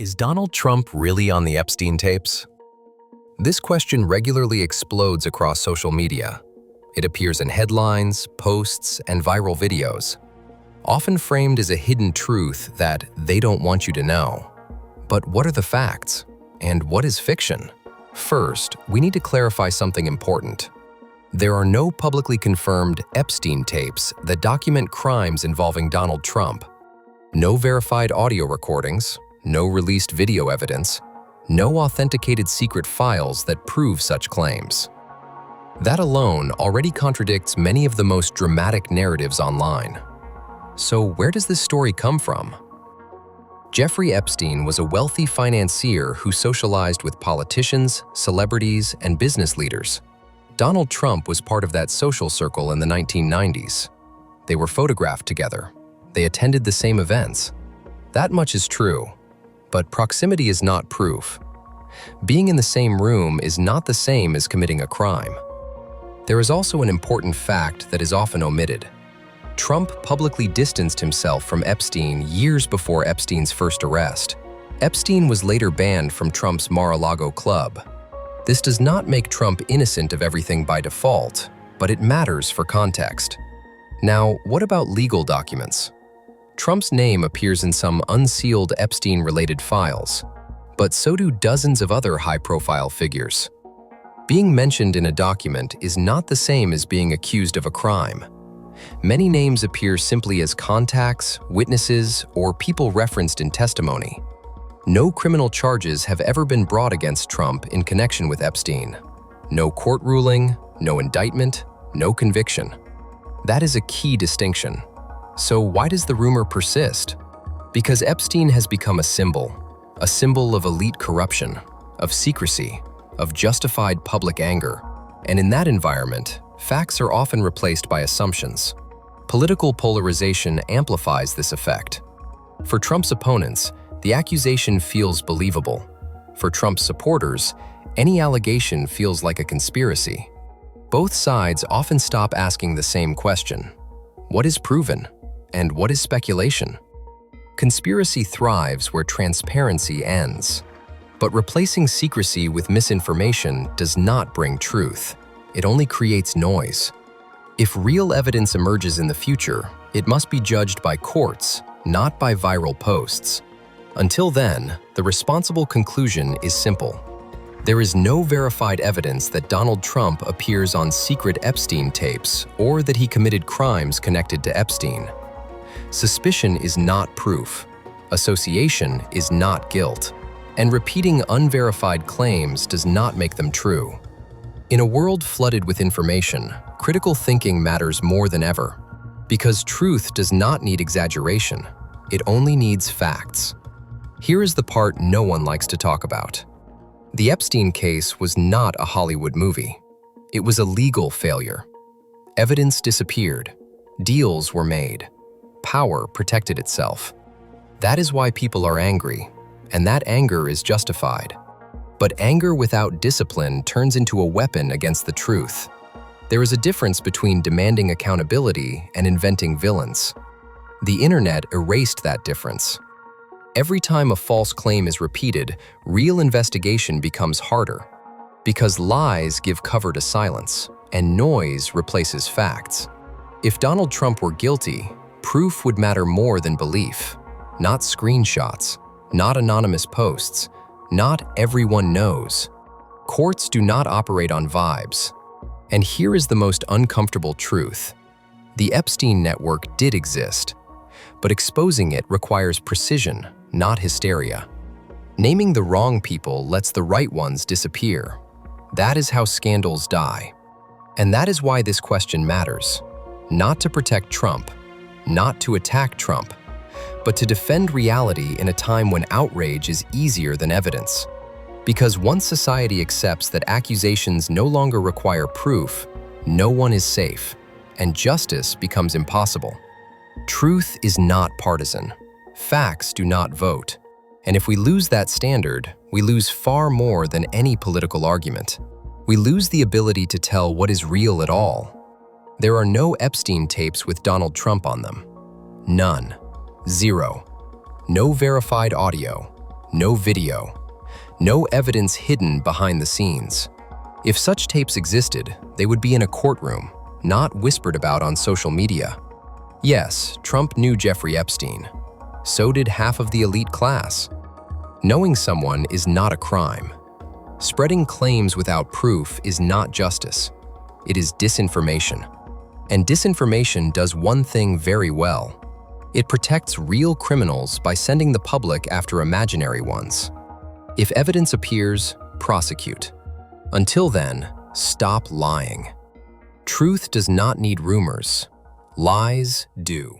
Is Donald Trump really on the Epstein tapes? This question regularly explodes across social media. It appears in headlines, posts, and viral videos, often framed as a hidden truth that they don't want you to know. But what are the facts? And what is fiction? First, we need to clarify something important. There are no publicly confirmed Epstein tapes that document crimes involving Donald Trump. No verified audio recordings, no released video evidence, no authenticated secret files that prove such claims. That alone already contradicts many of the most dramatic narratives online. So where does this story come from? Jeffrey Epstein was a wealthy financier who socialized with politicians, celebrities, and business leaders. Donald Trump was part of that social circle in the 1990s. They were photographed together. They attended the same events. That much is true. But proximity is not proof. Being in the same room is not the same as committing a crime. There is also an important fact that is often omitted. Trump publicly distanced himself from Epstein years before Epstein's first arrest. Epstein was later banned from Trump's Mar-a-Lago club. This does not make Trump innocent of everything by default, but it matters for context. Now, what about legal documents? Trump's name appears in some unsealed Epstein-related files, but so do dozens of other high-profile figures. Being mentioned in a document is not the same as being accused of a crime. Many names appear simply as contacts, witnesses, or people referenced in testimony. No criminal charges have ever been brought against Trump in connection with Epstein. No court ruling, no indictment, no conviction. That is a key distinction. So why does the rumor persist? Because Epstein has become a symbol of elite corruption, of secrecy, of justified public anger. And in that environment, facts are often replaced by assumptions. Political polarization amplifies this effect. For Trump's opponents, the accusation feels believable. For Trump's supporters, any allegation feels like a conspiracy. Both sides often stop asking the same question: what is proven? And what is speculation? Conspiracy thrives where transparency ends. But replacing secrecy with misinformation does not bring truth. It only creates noise. If real evidence emerges in the future, it must be judged by courts, not by viral posts. Until then, the responsible conclusion is simple. There is no verified evidence that Donald Trump appears on secret Epstein tapes or that he committed crimes connected to Epstein. Suspicion is not proof. Association is not guilt. And repeating unverified claims does not make them true. In a world flooded with information, critical thinking matters more than ever. Because truth does not need exaggeration. It only needs facts. Here is the part no one likes to talk about. The Epstein case was not a Hollywood movie. It was a legal failure. Evidence disappeared. Deals were made. Power protected itself. That is why people are angry, and that anger is justified. But anger without discipline turns into a weapon against the truth. There is a difference between demanding accountability and inventing villains. The internet erased that difference. Every time a false claim is repeated, real investigation becomes harder. Because lies give cover to silence, and noise replaces facts. If Donald Trump were guilty, proof would matter more than belief. Not screenshots, not anonymous posts, not everyone knows. Courts do not operate on vibes. And here is the most uncomfortable truth. The Epstein network did exist, but exposing it requires precision, not hysteria. Naming the wrong people lets the right ones disappear. That is how scandals die. And that is why this question matters. Not to protect Trump, not to attack Trump, but to defend reality in a time when outrage is easier than evidence. Because once society accepts that accusations no longer require proof, no one is safe, and justice becomes impossible. Truth is not partisan. Facts do not vote. And if we lose that standard, we lose far more than any political argument. We lose the ability to tell what is real at all. There are no Epstein tapes with Donald Trump on them. None. Zero. No verified audio. no video, no evidence hidden behind the scenes. If such tapes existed, they would be in a courtroom, not whispered about on social media. Yes, Trump knew Jeffrey Epstein. So did half of the elite class. Knowing someone is not a crime. Spreading claims without proof is not justice. It is disinformation. And disinformation does one thing very well. It protects real criminals by sending the public after imaginary ones. If evidence appears, prosecute. Until then, stop lying. Truth does not need rumors. Lies do.